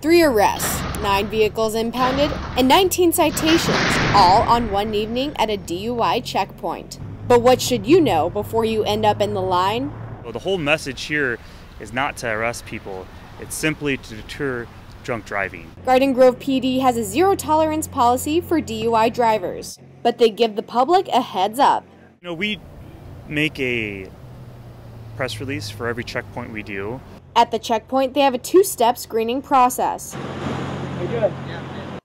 3 arrests, 9 vehicles impounded, and 19 citations, all on one evening at a DUI checkpoint. But what should you know before you end up in the line? Well, the whole message here is not to arrest people. It's simply to deter drunk driving. Garden Grove PD has a zero-tolerance policy for DUI drivers, but they give the public a heads up. You know, we make a press release for every checkpoint we do. At the checkpoint, they have a 2-step screening process. You're good.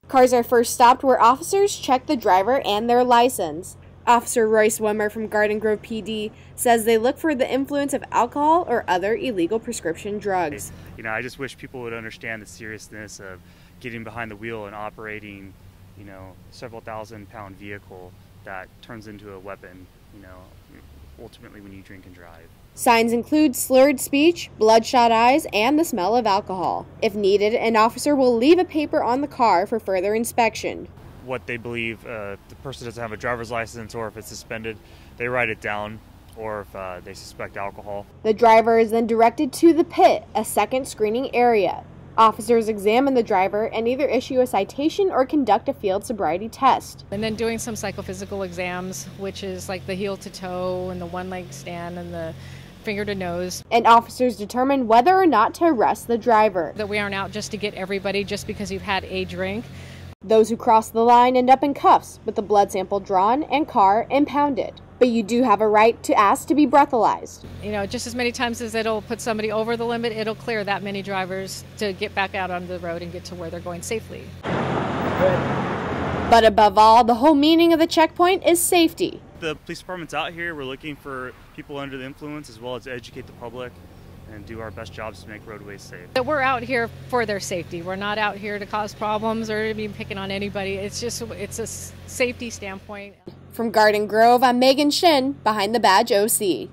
Cars are first stopped where officers check the driver and their license. Officer Royce Wimmer from Garden Grove PD says they look for the influence of alcohol or other illegal prescription drugs. You know, I just wish people would understand the seriousness of getting behind the wheel and operating, you know, several thousand-pound vehicle that turns into a weapon, you know, ultimately when you drink and drive. Signs include slurred speech, bloodshot eyes, and the smell of alcohol. If needed, an officer will leave a paper on the car for further inspection. What they believe, the person doesn't have a driver's license, or if it's suspended, they write it down, or if they suspect alcohol. The driver is then directed to the pit, a second screening area. Officers examine the driver and either issue a citation or conduct a field sobriety test. And then doing some psychophysical exams, which is like the heel to toe and the one leg stand and the finger to nose. And officers determine whether or not to arrest the driver. That we aren't out just to get everybody just because you've had a drink. Those who cross the line end up in cuffs with the blood sample drawn and car impounded. But you do have a right to ask to be breathalyzed. You know, just as many times as it'll put somebody over the limit, it'll clear that many drivers to get back out on the road and get to where they're going safely. But above all, the whole meaning of the checkpoint is safety. The police department's out here. We're looking for people under the influence, as well as educate the public and do our best jobs to make roadways safe. That we're out here for their safety. We're not out here to cause problems or to be picking on anybody. It's a safety standpoint. From Garden Grove, I'm Megan Shin, behind the badge OC.